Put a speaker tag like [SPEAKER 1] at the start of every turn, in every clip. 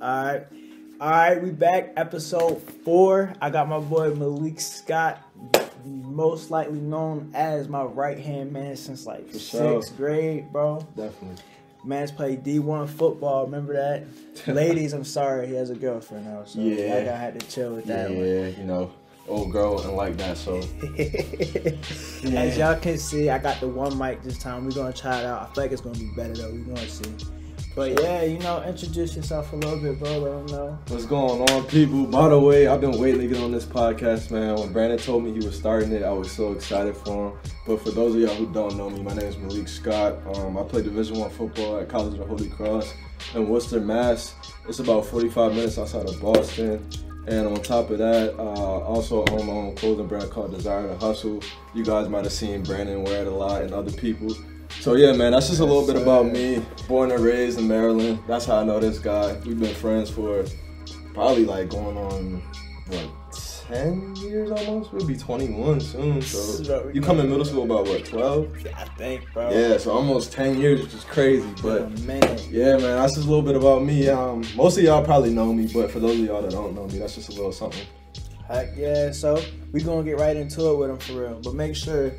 [SPEAKER 1] All right, we back. Episode 4. I got my boy Malik Scott, most likely known as my right-hand man since like sixth grade, bro.
[SPEAKER 2] Definitely.
[SPEAKER 1] Man's played D1 football, remember that? Ladies, I'm sorry, he has a girlfriend now, so
[SPEAKER 2] yeah.
[SPEAKER 1] I had to chill with that one.
[SPEAKER 2] Yeah, you know, old girl and like that, so.
[SPEAKER 1] As y'all can see, I got the one mic this time. We're going to try it out. I feel like it's going to be better, though. We're going to see. But yeah, you know, introduce yourself a little bit, bro. Let them know.
[SPEAKER 2] What's going on, people? By the way, I've been waiting to get on this podcast, man. When Brandon told me he was starting it, I was so excited for him. But for those of y'all who don't know me, my name is Malik Scott. I play Division I football at College of Holy Cross in Worcester, Mass. It's about 45 minutes outside of Boston. And on top of that, also own my own clothing brand called Desire to Hustle. You guys might have seen Brandon wear it a lot and other people. So yeah, man, that's just a little bit about me. Born and raised in Maryland. That's how I know this guy. We've been friends for probably like going on, 10 years almost? We'll be 21 soon. So you come in middle school about 12?
[SPEAKER 1] Yeah, I think, bro.
[SPEAKER 2] Yeah, so almost 10 years, which is crazy. But yeah, man, that's just a little bit about me. Most of y'all probably know me, but for those of y'all that don't know me, that's just a little something.
[SPEAKER 1] Heck yeah, so we gonna get right into it with him for real. But make sure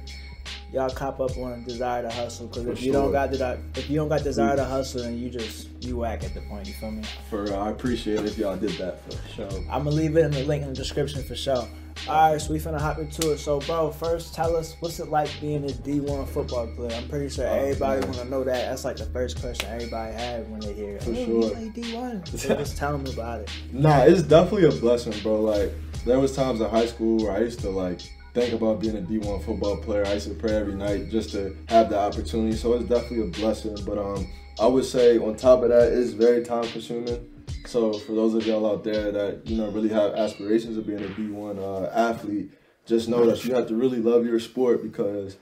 [SPEAKER 1] y'all cop up on Desire to Hustle, because if you don't got Desire to Hustle, then you whack at the point. You feel me?
[SPEAKER 2] I appreciate it if y'all did that for sure.
[SPEAKER 1] I'm gonna leave it in the link in the description for sure. All right, so we finna hop into it. So, bro, first tell us what's it like being a D1 football player. I'm pretty sure everybody wanna know that. That's like the first question everybody had when they hear it.
[SPEAKER 2] For sure.
[SPEAKER 1] You play D1. So just tell them about it.
[SPEAKER 2] Nah, it's definitely a blessing, bro. Like there was times in high school where I used to like think about being a D1 football player. I used to pray every night just to have the opportunity. So it's definitely a blessing. But I would say on top of that, it's very time consuming. So for those of y'all out there that, you know, really have aspirations of being a D1 athlete, just know that you have to really love your sport, because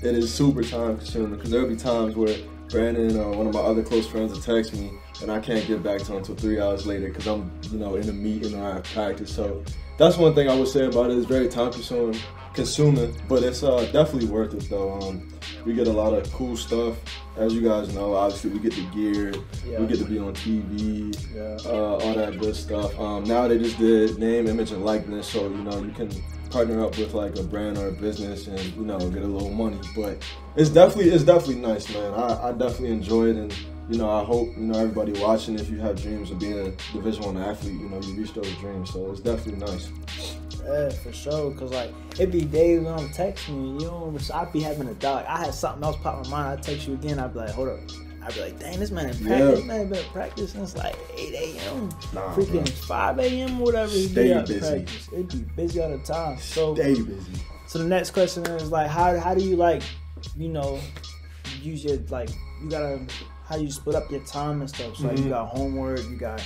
[SPEAKER 2] it is super time consuming. Because there'll be times where Brandon or one of my other close friends will text me and I can't get back to him until 3 hours later because I'm, you know, in a meeting or I have practice. So that's one thing I would say about it. It's very time consuming, but it's definitely worth it though. We get a lot of cool stuff, as you guys know. Obviously, we get the gear, we get to be on TV, all that good stuff. Now they just did name, image, and likeness, so you know you can partner up with like a brand or a business and you know get a little money. But it's definitely nice, man. I definitely enjoy it, and you know I hope you know everybody watching, if you have dreams of being a Division I athlete, you know you reach those dreams. So it's definitely nice.
[SPEAKER 1] Yeah, for sure. Cause like it be days when I'm texting you, I'd be having a doubt. I had something else pop in my mind. I'd text you again. I'd be like, hold up. I'd be like, dang, this man in practice. This man been in practice since like 8 a.m. Freaking 5 a.m. whatever.
[SPEAKER 2] Stay busy.
[SPEAKER 1] It'd be busy all the time. So
[SPEAKER 2] stay busy.
[SPEAKER 1] So the next question is like, how do you like, you know, use your like how you split up your time and stuff? So like, you got homework, you got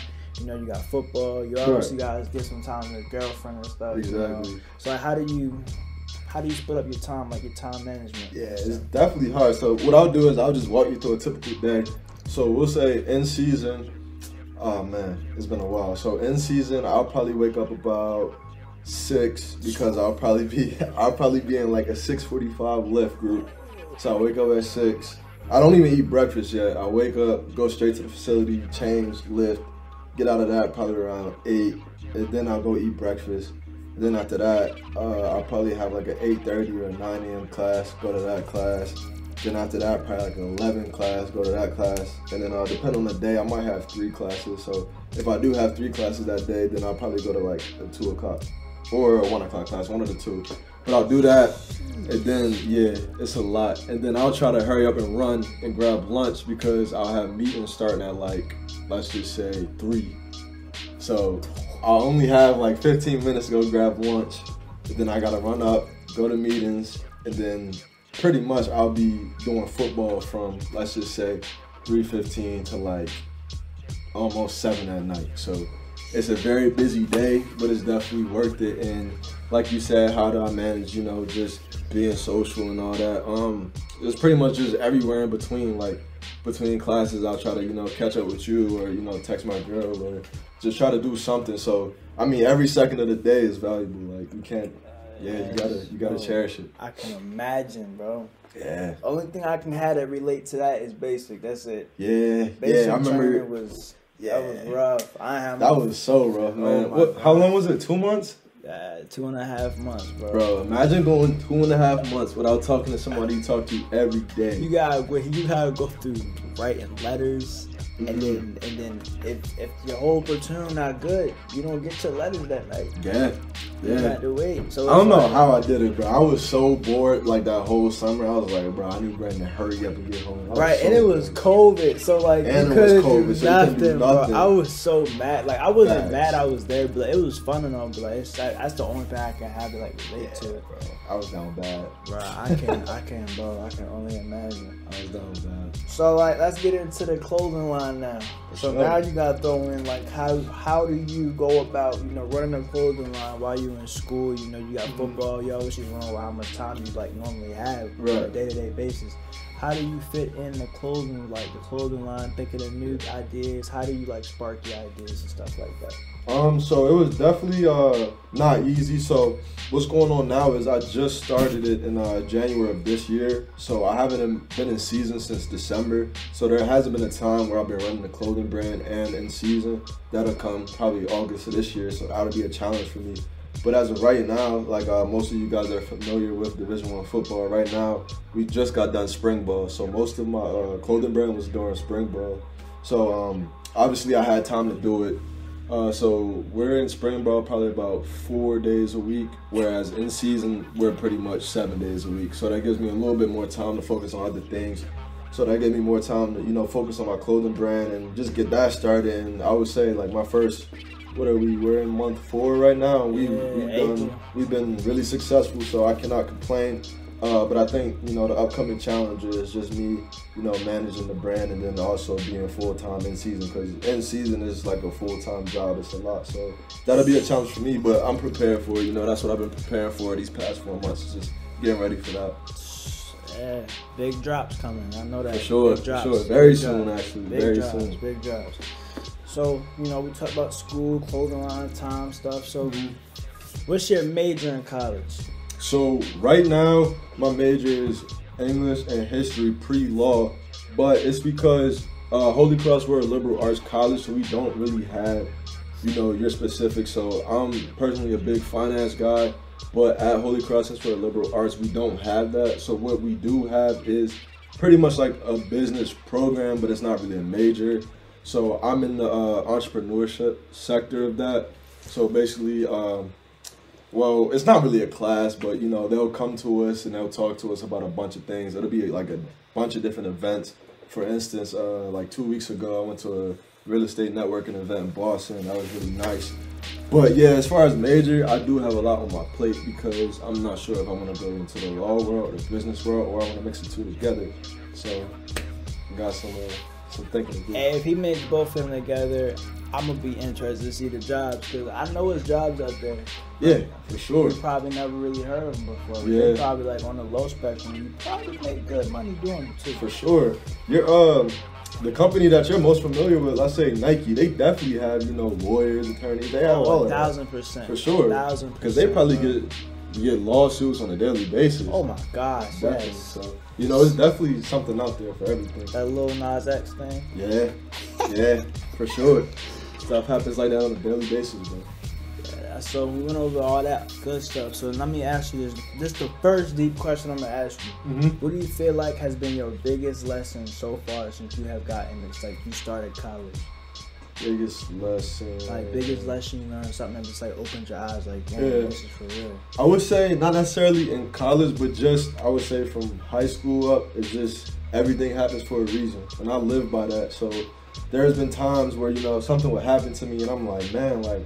[SPEAKER 1] football. You obviously guys get some time with your girlfriend and stuff.
[SPEAKER 2] Exactly.
[SPEAKER 1] You know? So like, how do you split up your time, like your time management?
[SPEAKER 2] Yeah, it's definitely hard. So what I'll do is I'll just walk you through a typical day. So we'll say in season, oh man, it's been a while. So in season, I'll probably wake up about 6 because I'll probably be in like a 6:45 lift group. So I wake up at 6. I don't even eat breakfast yet. I wake up, go straight to the facility, change, lift. Get out of that probably around 8, and then I'll go eat breakfast. And then after that, I'll probably have like an 8:30 or 9 a.m. class, go to that class. Then after that, probably like an 11 class, go to that class. And then depending on the day, I might have 3 classes. So if I do have 3 classes that day, then I'll probably go to like a 2 o'clock or a 1 o'clock class, one of the two. But I'll do that, and then, yeah, it's a lot. And then I'll try to hurry up and run and grab lunch because I'll have meetings starting at like, let's just say 3. So I'll only have like 15 minutes to go grab lunch. And then I gotta run up, go to meetings, and then pretty much I'll be doing football from, let's just say, 3:15 to like almost 7 at night. So it's a very busy day, but it's definitely worth it. And like you said, how do I manage, you know, just being social and all that? It's pretty much just everywhere in between. Like between classes, I'll try to, you know, catch up with you or, you know, text my girl or just try to do something. So, I mean, every second of the day is valuable. Like you can't, you gotta cherish it.
[SPEAKER 1] I can imagine, bro.
[SPEAKER 2] Yeah.
[SPEAKER 1] Only thing I can have that relate to that is basic. That's it.
[SPEAKER 2] Yeah.
[SPEAKER 1] Basic
[SPEAKER 2] I remember. Yeah.
[SPEAKER 1] That was rough.
[SPEAKER 2] That was so rough, man. How long was it? 2 months?
[SPEAKER 1] 2.5 months, bro.
[SPEAKER 2] Bro, imagine going 2.5 months without talking to somebody you talk to every day.
[SPEAKER 1] You gotta go through writing letters, and then if your whole platoon not good, you don't get your letters that night.
[SPEAKER 2] Yeah.
[SPEAKER 1] You have to wait. So
[SPEAKER 2] I don't know how I did it, bro. I was so bored like that whole summer. I was like, bro, I need Brandon to hurry up and get home.
[SPEAKER 1] Right, and it was COVID, so like you couldn't do nothing, bro. I was so mad. Like I wasn't mad I was there, but it was fun and all. But like that's the only thing I can have to like relate to it,
[SPEAKER 2] bro. I was down bad,
[SPEAKER 1] bro. I can't, bro. I can only imagine.
[SPEAKER 2] I was down bad.
[SPEAKER 1] So like, let's get into the clothing line now. So now you gotta throw in like how do you go about running a clothing line while you in school? You got football. You obviously run with how much time you like normally have on a day-to-day basis. How do you fit in the clothing line, thinking of new ideas? How do you like spark your ideas and stuff like that?
[SPEAKER 2] So it was definitely not easy. So what's going on now is I just started it in January of this year. So I haven't been in season since December. So there hasn't been a time where I've been running the clothing brand and in season. That'll come probably August of this year. So that'll be a challenge for me. But as of right now, like most of you guys are familiar with Division I football, right now we just got done spring ball. So most of my clothing brand was during spring ball. So obviously I had time to do it. So we're in spring ball probably about 4 days a week, whereas in season we're pretty much 7 days a week. So that gives me a little bit more time to focus on other things. So that gave me more time to focus on my clothing brand and just get that started. And I would say like my first, we're in month 4 right now. We've been really successful, so I cannot complain. But I think the upcoming challenge is just me managing the brand and then also being full-time in season, because in season is like a full-time job. It's a lot, so that'll be a challenge for me, but I'm prepared for it. That's what I've been preparing for these past 4 months, is just getting ready for that.
[SPEAKER 1] Yeah, big drops coming. I know that.
[SPEAKER 2] For sure, very soon, actually. Very soon.
[SPEAKER 1] Big drops. So, we talk about school, clothing line, time, stuff. So, what's your major in college?
[SPEAKER 2] So, right now, my major is English and history pre-law, but it's because Holy Cross, we're a liberal arts college, so we don't really have, your specifics. So, I'm personally a big finance guy, but at Holy Cross, since we're a liberal arts, we don't have that. So, what we do have is pretty much like a business program, but it's not really a major. So I'm in the entrepreneurship sector of that. So basically, it's not really a class, but they'll come to us and they'll talk to us about a bunch of things. It'll be like a bunch of different events. For instance, like 2 weeks ago, I went to a real estate networking event in Boston. That was really nice. But yeah, as far as major, I do have a lot on my plate because I'm not sure if I want to go into the law world or the business world, or I want to mix the two together. So I got some thinking to do.
[SPEAKER 1] Hey, if he makes both of them together, I'm gonna be interested to see the jobs, because I know there's jobs out there.
[SPEAKER 2] Yeah, for sure.
[SPEAKER 1] You probably never really heard of them before.
[SPEAKER 2] Yeah.
[SPEAKER 1] They're probably like on the low spectrum. You probably make good money doing it too.
[SPEAKER 2] For sure. You're the company that you're most familiar with, let's say Nike, they definitely have lawyers, attorneys. They have all of that.
[SPEAKER 1] 1,000%.
[SPEAKER 2] For sure.
[SPEAKER 1] 1,000%.
[SPEAKER 2] Because they probably get lawsuits on a daily basis.
[SPEAKER 1] Oh my gosh.
[SPEAKER 2] Definitely.
[SPEAKER 1] Yes.
[SPEAKER 2] So it's definitely something out there for everything.
[SPEAKER 1] That Lil Nas X thing.
[SPEAKER 2] Yeah, for sure. Stuff happens like that on a daily basis, bro.
[SPEAKER 1] Yeah, so we went over all that good stuff. So let me ask you this. This is the first deep question I'm gonna ask you.
[SPEAKER 2] Mm-hmm.
[SPEAKER 1] What do you feel like has been your biggest lesson so far since you have gotten this? Like you started college.
[SPEAKER 2] Biggest lesson.
[SPEAKER 1] Like biggest lesson you learned, something that just like opened your eyes, like damn, this is for real.
[SPEAKER 2] I would say not necessarily in college, but just I would say from high school up, it's just everything happens for a reason, and I live by that. So there's been times where something would happen to me, and I'm like, man, like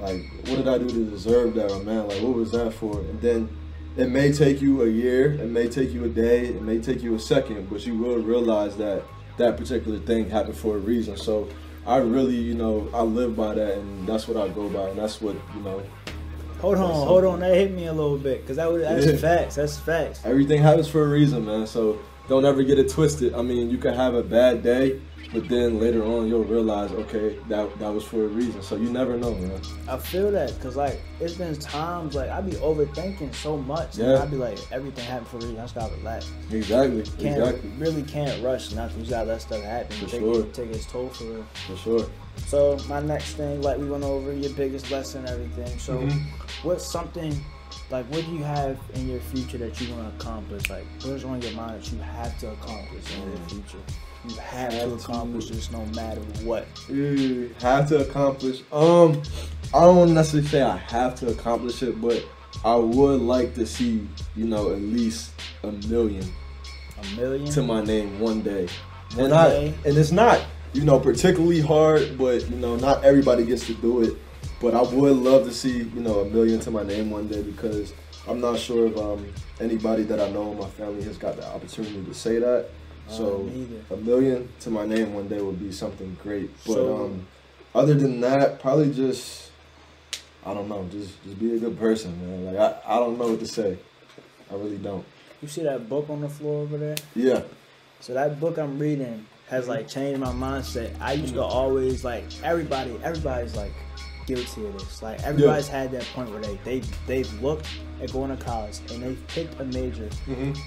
[SPEAKER 2] what did I do to deserve that, or man, like what was that for? And then it may take you a year, it may take you a day, it may take you a second, but you will realize that that particular thing happened for a reason. So I really, I live by that, and that's what I go by, and that's what,
[SPEAKER 1] Hold on, that hit me a little bit, because that's facts, that's facts.
[SPEAKER 2] Everything happens for a reason, man, so don't ever get it twisted. I mean, you can have a bad day, but then later on you'll realize, okay, that was for a reason. So you never know, man.
[SPEAKER 1] I feel that, cause like it's been times like I be overthinking so much.
[SPEAKER 2] Yeah.
[SPEAKER 1] And I be like, everything happened for a reason. I just gotta relax.
[SPEAKER 2] Exactly.
[SPEAKER 1] Really can't rush nothing. You gotta let stuff happen. Take its toll for real.
[SPEAKER 2] For sure.
[SPEAKER 1] So my next thing, like we went over your biggest lesson, everything. So what's something, like what do you have in your future that you want to accomplish? Like what's on your mind that you have to accomplish in your future? You have to accomplish this no matter what.
[SPEAKER 2] Have to accomplish. I don't want to necessarily say I have to accomplish it, but I would like to see, at least 1 million.
[SPEAKER 1] 1 million?
[SPEAKER 2] To my name one day. And it's not, particularly hard, but, not everybody gets to do it. But I would love to see, 1 million to my name one day, because I'm not sure if anybody that I know in my family has got the opportunity to say that. So 1 million to my name one day would be something great. But other than that, probably just, I don't know, just be a good person, man. Like I don't know what to say. I really don't.
[SPEAKER 1] You see that book on the floor over there?
[SPEAKER 2] Yeah.
[SPEAKER 1] So that book I'm reading has like changed my mindset. I used to always like everybody's like guilty of this. Like everybody's had that point where they've looked at going to college and they picked a major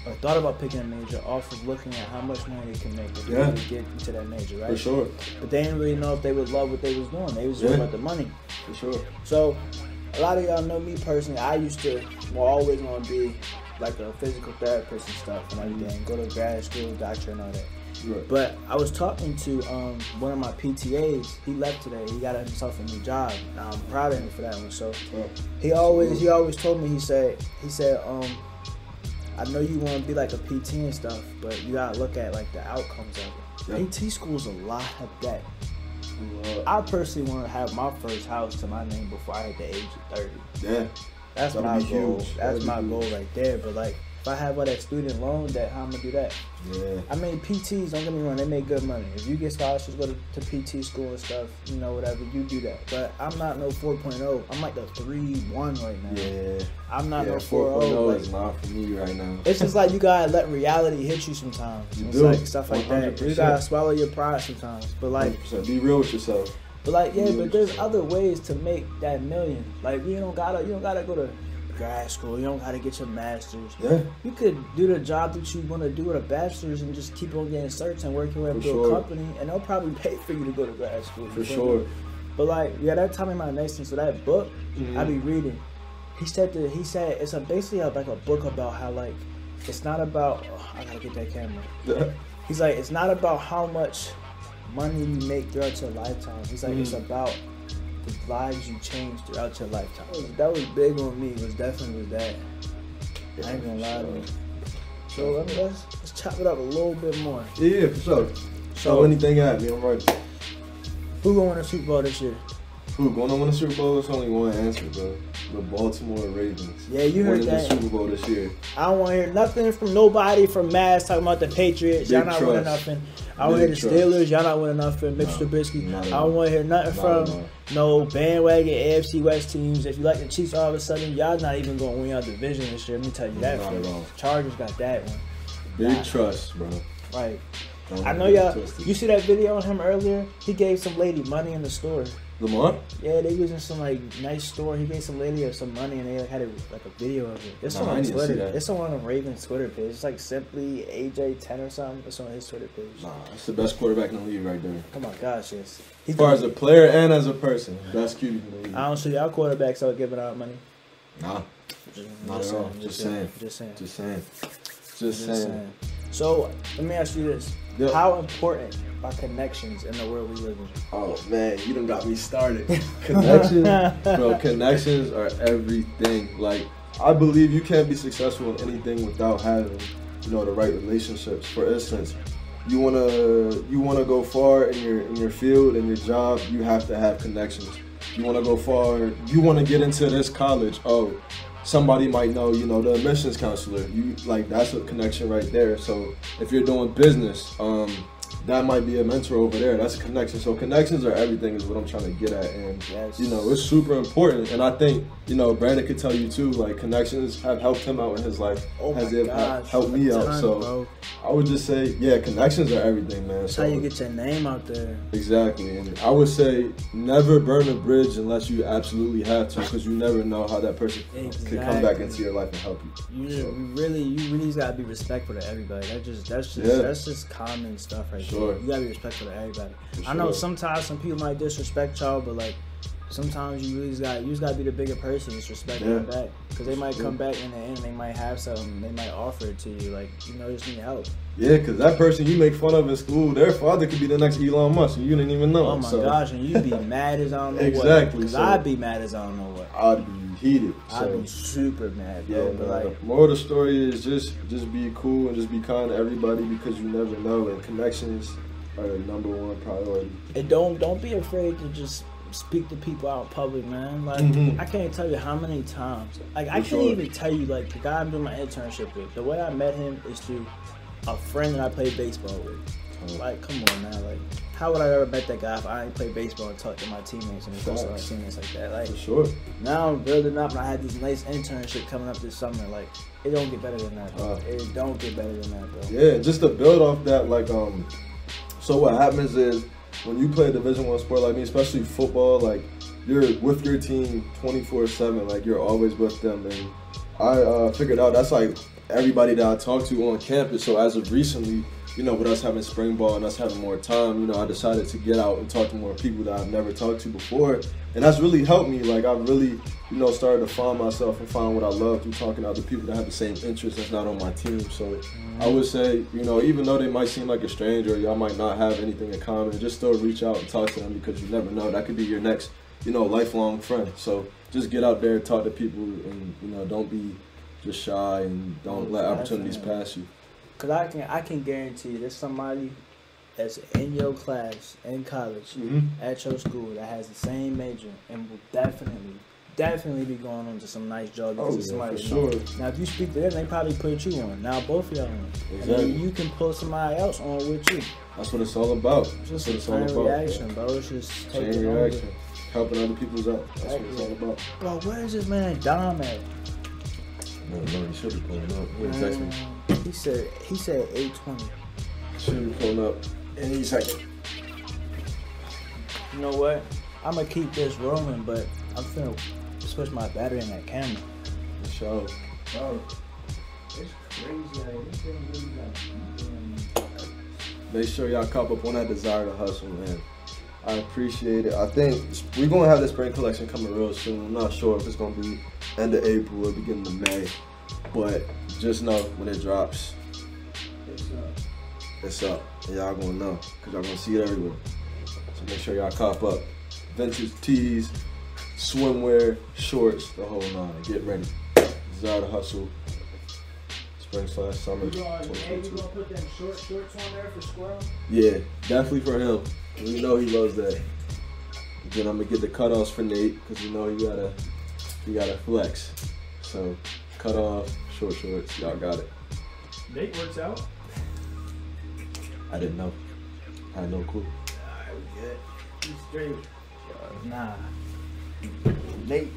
[SPEAKER 1] or thought about picking a major off of looking at how much money they can make if they would get into that major, right?
[SPEAKER 2] For sure.
[SPEAKER 1] But they didn't really know if they would love what they was doing. They was doing about the money.
[SPEAKER 2] For sure.
[SPEAKER 1] So a lot of y'all know me personally. I used to always want to be like a physical therapist and stuff and everything. Go to grad school, doctor and all that. Right. But I was talking to one of my PTAs. He left today. He got himself a new job. Now I'm proud of him for that one. So he always told me, he said, I know you want to be like a PT and stuff, but you gotta look at like the outcomes of it. PT school's a lot of debt. I personally want to have my first house to my name before I hit the age of 30.
[SPEAKER 2] Yeah.
[SPEAKER 1] That's my goal. That's my goal right there. But like, if I have all that student loan debt, how I'm gonna do that? Yeah. I mean, PTs, don't get me wrong, they make good money. If you get scholarships, go to PT school and stuff, whatever, you do that. But I'm not no 4.0. I'm like the 3.1 right now. Yeah. I'm not no 4.0.
[SPEAKER 2] Like, is not for me right now.
[SPEAKER 1] It's just like you gotta let reality hit you sometimes. It's like stuff like 100%. That. You gotta swallow your pride sometimes. But like,
[SPEAKER 2] 100%. Be real with yourself.
[SPEAKER 1] But like, but there's other ways to make that million. Like, you don't gotta go to grad school. You don't gotta get your master's. Yeah. You could do the job that you want to do with a bachelor's and just keep on getting certs and work your way up to a company, and they'll probably pay for you to go to grad school.
[SPEAKER 2] For sure.
[SPEAKER 1] But like, that taught me my next thing. So that book I be reading, he said it's basically like a book about how like it's not about I gotta get that camera. He's like, it's not about how much money you make throughout your lifetime. He's like, it's about the lives you change throughout your lifetime. That was big on me. Was definitely that. I ain't gonna lie to you. So let's chop it up a little bit more.
[SPEAKER 2] Yeah, for sure. So anything at me, I'm right.
[SPEAKER 1] Who gonna win the Super Bowl this year?
[SPEAKER 2] Who gonna win the Super Bowl? There's only one answer, bro. The Baltimore Ravens.
[SPEAKER 1] Yeah, you heard that.
[SPEAKER 2] The Super Bowl this year.
[SPEAKER 1] I don't want to hear nothing from nobody from Mass talking about the Patriots. Y'all not winning nothing. I don't hear the Steelers. Y'all not winning nothing. Mitch Trubisky. I don't want to hear nothing from no bandwagon AFC West teams. If you like the Chiefs, all of a sudden y'all not even gonna win your division this year. Let me tell you that. Chargers got that one.
[SPEAKER 2] Big trust, bro.
[SPEAKER 1] Right. I know y'all. You see that video on him earlier? He gave some lady money in the store.
[SPEAKER 2] Lamar?
[SPEAKER 1] Yeah, they was in some like nice store. He gave some lady some money, and they like, had a video of it. It's on Twitter. It's on one of Ravens' Twitter page. It's like simply AJ10 or something. It's on his Twitter page.
[SPEAKER 2] Nah, it's the best quarterback in the league right there.
[SPEAKER 1] Oh my gosh, yes.
[SPEAKER 2] As far as a player and as a person, best QB in the league.
[SPEAKER 1] I don't see y'all quarterbacks out giving out money.
[SPEAKER 2] Nah, not at all. Just saying.
[SPEAKER 1] So let me ask you this: how important are connections in the world we live in?
[SPEAKER 2] Oh man, you done got me started. Connections are everything. Like, I believe you can't be successful in anything without having, the right relationships. For instance, you wanna go far in your field and your job, you have to have connections. You wanna go far, you wanna get into this college. Oh, somebody might know, the admissions counselor. That's a connection right there. So if you're doing business, that might be a mentor over there. That's a connection. So connections are everything is what I'm trying to get at. And, it's super important. And I think, Brandon could tell you too, like, connections have helped him out in his life.
[SPEAKER 1] Oh my gosh,
[SPEAKER 2] helped me out. So, I would just say, yeah, connections are everything, man.
[SPEAKER 1] That's how you get your name out there.
[SPEAKER 2] Exactly. And I would say never burn a bridge unless you absolutely have to, because you never know how that person could come back into your life and help you.
[SPEAKER 1] You really just gotta be respectful to everybody. That's just common stuff right there. You gotta be respectful to everybody. I know sometimes some people might disrespect y'all, but like sometimes you just gotta be the bigger person. Just respect them back, because they might come back in the end. They might have something. They might offer it to you. Like, you know, just need help.
[SPEAKER 2] Yeah, because that person you make fun of in school, their father could be the next Elon Musk, and you didn't even know.
[SPEAKER 1] Oh my gosh, and you'd be mad as I don't know what.
[SPEAKER 2] Exactly.
[SPEAKER 1] Because I'd be mad as I don't know what.
[SPEAKER 2] I'd be heated.
[SPEAKER 1] I'd be super mad, bro. But like,
[SPEAKER 2] moral of the story is just be cool and just be kind to everybody, because you never know, and connections are the number one priority.
[SPEAKER 1] And don't be afraid to just speak to people out in public, man. Like, I can't tell you how many times. Like, I can't even tell you, like, the guy I'm doing my internship with, the way I met him is through a friend that I played baseball with. Like, come on now. Like, how would I ever met that guy if I ain't play baseball and talk to my teammates and talk to my teammates like that? Like,
[SPEAKER 2] for sure.
[SPEAKER 1] Now I'm building up, and I had this nice internship coming up this summer. Like, it don't get better than that, bro. It don't get better than that, bro.
[SPEAKER 2] Yeah, just to build off that, like, so what happens is, when you play a Division I sport like me, especially football, like, you're with your team 24/7. Like, you're always with them. And I figured out that's like everybody that I talk to on campus. So as of recently, you know, with us having spring ball and us having more time, you know, I decided to get out and talk to more people that I've never talked to before. And that's really helped me. Like, I've really, you know, started to find myself and find what I love through talking to other people that have the same interests that's not on my team. So I would say, you know, even though they might seem like a stranger, or y'all might not have anything in common, just still reach out and talk to them, because you never know. That could be your next, you know, lifelong friend. So just get out there, talk to people, and, you know, don't be just shy, and don't let opportunities pass you.
[SPEAKER 1] Because I can guarantee you there's somebody that's in your class in college at your school that has the same major and will definitely be going on to some nice job because of somebody.
[SPEAKER 2] For sure.
[SPEAKER 1] Now, if you speak to them, they probably put you on. Now both of y'all on. Exactly. And then you can pull somebody else on with you.
[SPEAKER 2] That's what it's all about.
[SPEAKER 1] Just a chain reaction, bro. It's just
[SPEAKER 2] chain reaction. Helping other people's out. That's what it's all about.
[SPEAKER 1] Bro, where is this man Dom at?
[SPEAKER 2] No, he should be pulling up. He didn't text me.
[SPEAKER 1] He said 8:20.
[SPEAKER 2] Should be pulling up any second.
[SPEAKER 1] You know what? I'm gonna keep this rolling, but I'm finna switch my battery in that camera.
[SPEAKER 2] For sure.
[SPEAKER 1] Bro, it's crazy.
[SPEAKER 2] Make sure y'all cop up on that desire to hustle, man. I appreciate it. I think we're gonna have the spring collection coming real soon. I'm not sure if it's gonna be end of April or beginning of May, but just know when it drops, it's up. And y'all gonna know, because y'all gonna see it everywhere. So make sure y'all cop up. Vintage tees, swimwear, shorts, the whole nine. Get ready. Desire to hustle. Spring/summer 2022.
[SPEAKER 1] You gonna put them shorts on there for Squirrel?
[SPEAKER 2] Yeah, definitely for him. We know he loves that. Then I'm gonna get the cutoffs for Nate, because we know he gotta flex. So cut off, shorts, y'all got it.
[SPEAKER 1] Nate works out.
[SPEAKER 2] I didn't know. I had no clue.
[SPEAKER 1] Alright, we good. He's straight. Nah. Nate,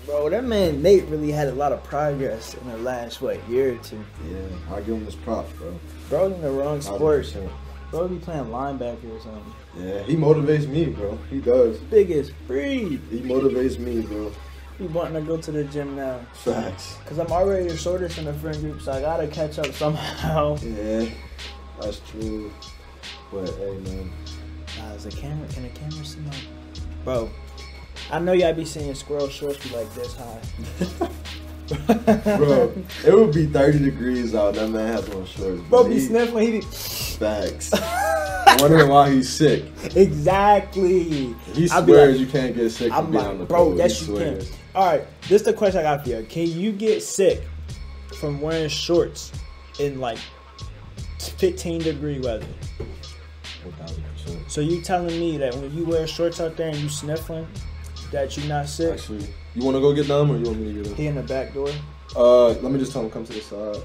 [SPEAKER 1] bro, that man Nate really had a lot of progress in the last year or two.
[SPEAKER 2] Yeah, I give him his props, bro.
[SPEAKER 1] Bro's in the wrong sport.
[SPEAKER 2] 100%.
[SPEAKER 1] Bro be playing linebacker or something.
[SPEAKER 2] Yeah, he motivates me, bro. He does.
[SPEAKER 1] Biggest breed.
[SPEAKER 2] He motivates me, bro.
[SPEAKER 1] He wanting to go to the gym now.
[SPEAKER 2] Facts.
[SPEAKER 1] Cause I'm already the shortest in the friend group, so I gotta catch up somehow.
[SPEAKER 2] Yeah, that's true. But hey, man.
[SPEAKER 1] Is the camera? Can the camera see my? Bro, I know y'all be seeing Squirrel shorts be like this high.
[SPEAKER 2] Bro, it would be 30 degrees out. That man has on shorts.
[SPEAKER 1] Bro, be sniffling. He be.
[SPEAKER 2] Facts. Wondering why he's sick.
[SPEAKER 1] Exactly.
[SPEAKER 2] He swears you can't get sick.
[SPEAKER 1] I'm like, bro, yes you can. All right, this is the question I got for you. Can you get sick from wearing shorts in like 15-degree weather?
[SPEAKER 2] 1,000%.
[SPEAKER 1] So you telling me that when you wear shorts out there and you sniffling, that you're not sick?
[SPEAKER 2] Actually, you want to go get them, or you want me to get them?
[SPEAKER 1] He in the back door.
[SPEAKER 2] Let me just tell him come to the side.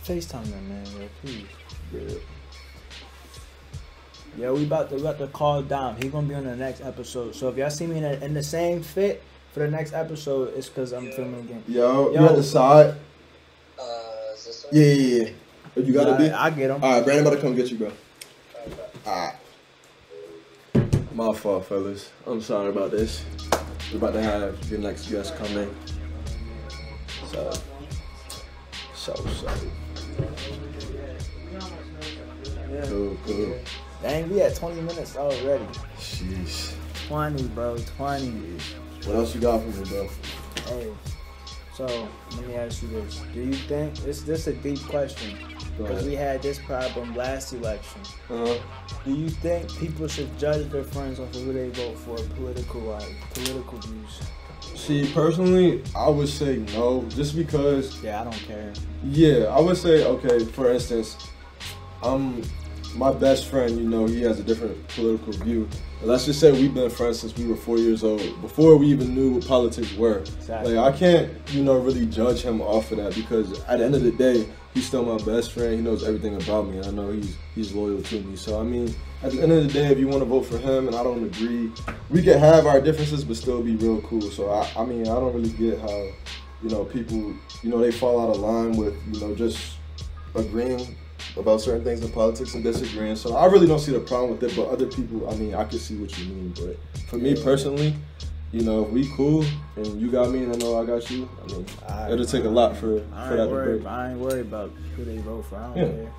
[SPEAKER 1] FaceTime that man, bro, please. Yeah. Yeah, we about to call Dom. He gonna be on the next episode. So if y'all see me in the same fit for the next episode, it's because I'm filming again.
[SPEAKER 2] Yo, you at the side?
[SPEAKER 3] Is this one?
[SPEAKER 2] Yeah. You got a B?
[SPEAKER 1] I get him.
[SPEAKER 2] All right, Brandon about to come get you, bro. All right. My fault, fellas. I'm sorry about this. We're about to have your next guest come in. So.
[SPEAKER 1] Yeah.
[SPEAKER 2] Cool.
[SPEAKER 1] Dang, we at 20 minutes already.
[SPEAKER 2] Sheesh.
[SPEAKER 1] 20, bro. 20.
[SPEAKER 2] What else you got for me, bro?
[SPEAKER 1] Hey, so let me ask you this: do you think this a deep question? Because we had this problem last election. Do you think people should judge their friends off of who they vote for, political views?
[SPEAKER 2] See, personally, I would say no, just because.
[SPEAKER 1] Yeah, I don't care.
[SPEAKER 2] Yeah, I would say, okay, for instance, my best friend, you know, he has a different political view. And let's just say we've been friends since we were 4 years old, before we even knew what politics were.
[SPEAKER 1] Exactly.
[SPEAKER 2] Like, I can't, you know, really judge him off of that, because at the end of the day, he's still my best friend. He knows everything about me, and I know he's loyal to me. So, I mean, at the end of the day, if you want to vote for him and I don't agree, we can have our differences but still be real cool. So, I mean, I don't really get how, you know, people, you know, they fall out of line with, you know, just agreeing about certain things in politics and disagreeing. So I really don't see the problem with it, but other people, I mean, I can see what you mean. But for me personally, you know, if we cool and you got me and I know I got you, I mean, it'll take a lot for that to break.
[SPEAKER 1] I ain't worried about who they vote for. I don't care.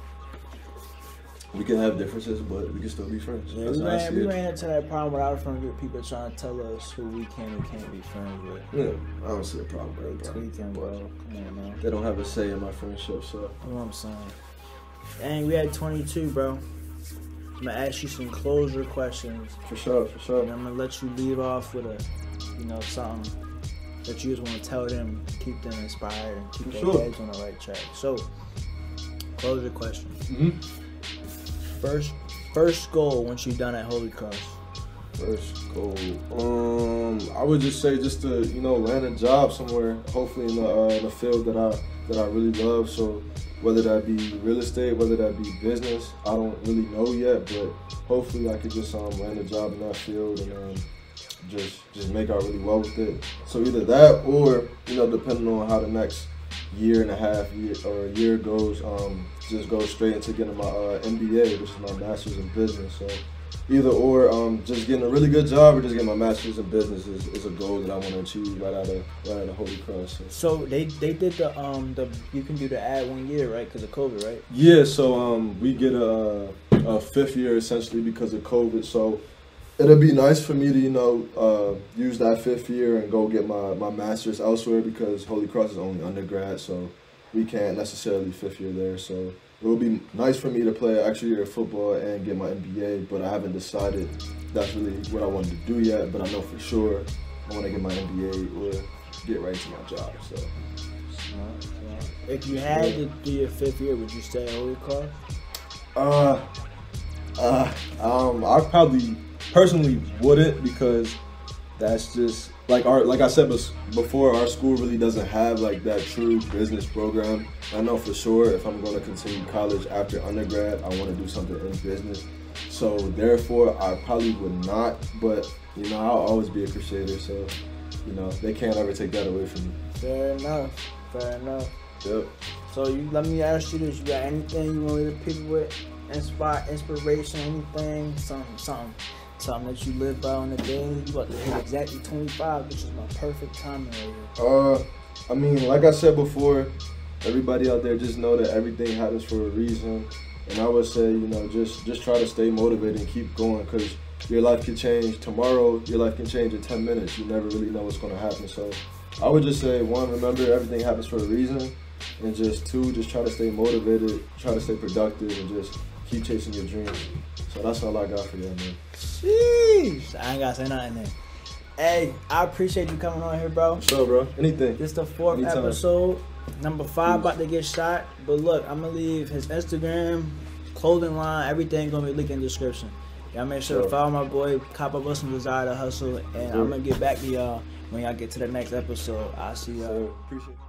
[SPEAKER 2] We can have differences, but we can still be friends.
[SPEAKER 1] Yeah, we ran into that problem with our friends, with people trying to tell us who we can and can't be friends with.
[SPEAKER 2] Yeah, I don't see a problem with that.
[SPEAKER 1] Tweaking, bro. Come on, man.
[SPEAKER 2] They don't have a say in my friendship, so.
[SPEAKER 1] You know what I'm saying? Dang, we had 22, bro. I'm gonna ask you some closure questions.
[SPEAKER 2] For sure.
[SPEAKER 1] And I'm gonna let you leave off with a, you know, something that you just want to tell them, keep them inspired, and keep their heads on the right track. So, closure question. First goal once you're done at Holy Cross.
[SPEAKER 2] First goal. I would just say just to, you know, land a job somewhere, hopefully in the field that I really love. So whether that be real estate, whether that be business, I don't really know yet, but hopefully I could just land a job in that field and just make out really well with it. So either that or, you know, depending on how the next year and a half or a year goes, just go straight into getting my MBA, which is my master's in business. So either or, just getting a really good job or just getting my master's in business is a goal that I want to achieve right out of Holy Cross.
[SPEAKER 1] So they did the you can do the add 1 year, right, because of COVID, right?
[SPEAKER 2] Yeah, so we get a fifth year essentially because of COVID. So it'll be nice for me to, you know, use that fifth year and go get my master's elsewhere, because Holy Cross is only undergrad, so we can't necessarily fifth year there. So it would be nice for me to play an extra year of football and get my MBA, but I haven't decided that's really what I wanted to do yet. But I know for sure I want to get my MBA or get right to my job. So
[SPEAKER 1] if you had to do your fifth year, would you stay at Holy Cross?
[SPEAKER 2] I probably personally wouldn't, because that's just like I said before, our school really doesn't have like that true business program. I know for sure if I'm going to continue college after undergrad, I want to do something in business. So therefore, I probably would not. But you know, I'll always be a crusader. So you know, they can't ever take that away from me.
[SPEAKER 1] Fair enough.
[SPEAKER 2] Yep.
[SPEAKER 1] So let me ask you this: you got anything you want to leave people with? Inspiration, anything, something that you live by on the day? You about to hit exactly 25, which is my perfect timing right here.
[SPEAKER 2] I mean, like I said before, everybody out there just know that everything happens for a reason. And I would say, you know, just try to stay motivated and keep going, because your life can change tomorrow. Your life can change in 10 minutes. You never really know what's going to happen. So I would just say, one, remember everything happens for a reason. And just two, just try to stay motivated, try to stay productive, and just keep chasing your dreams. So that's all I got for you, man.
[SPEAKER 1] Sheesh. I ain't got to say nothing there. Hey, I appreciate you coming on here, bro.
[SPEAKER 2] Sure, bro. Anything.
[SPEAKER 1] This is the 4th episode. Number 5 about to get shot. But look, I'm going to leave his Instagram, clothing line, everything going to be linked in the description. Y'all make sure to follow my boy, Cop Up Us and Desire to Hustle. And I'm going to get back to y'all when y'all get to the next episode. I'll see y'all.
[SPEAKER 2] Appreciate it.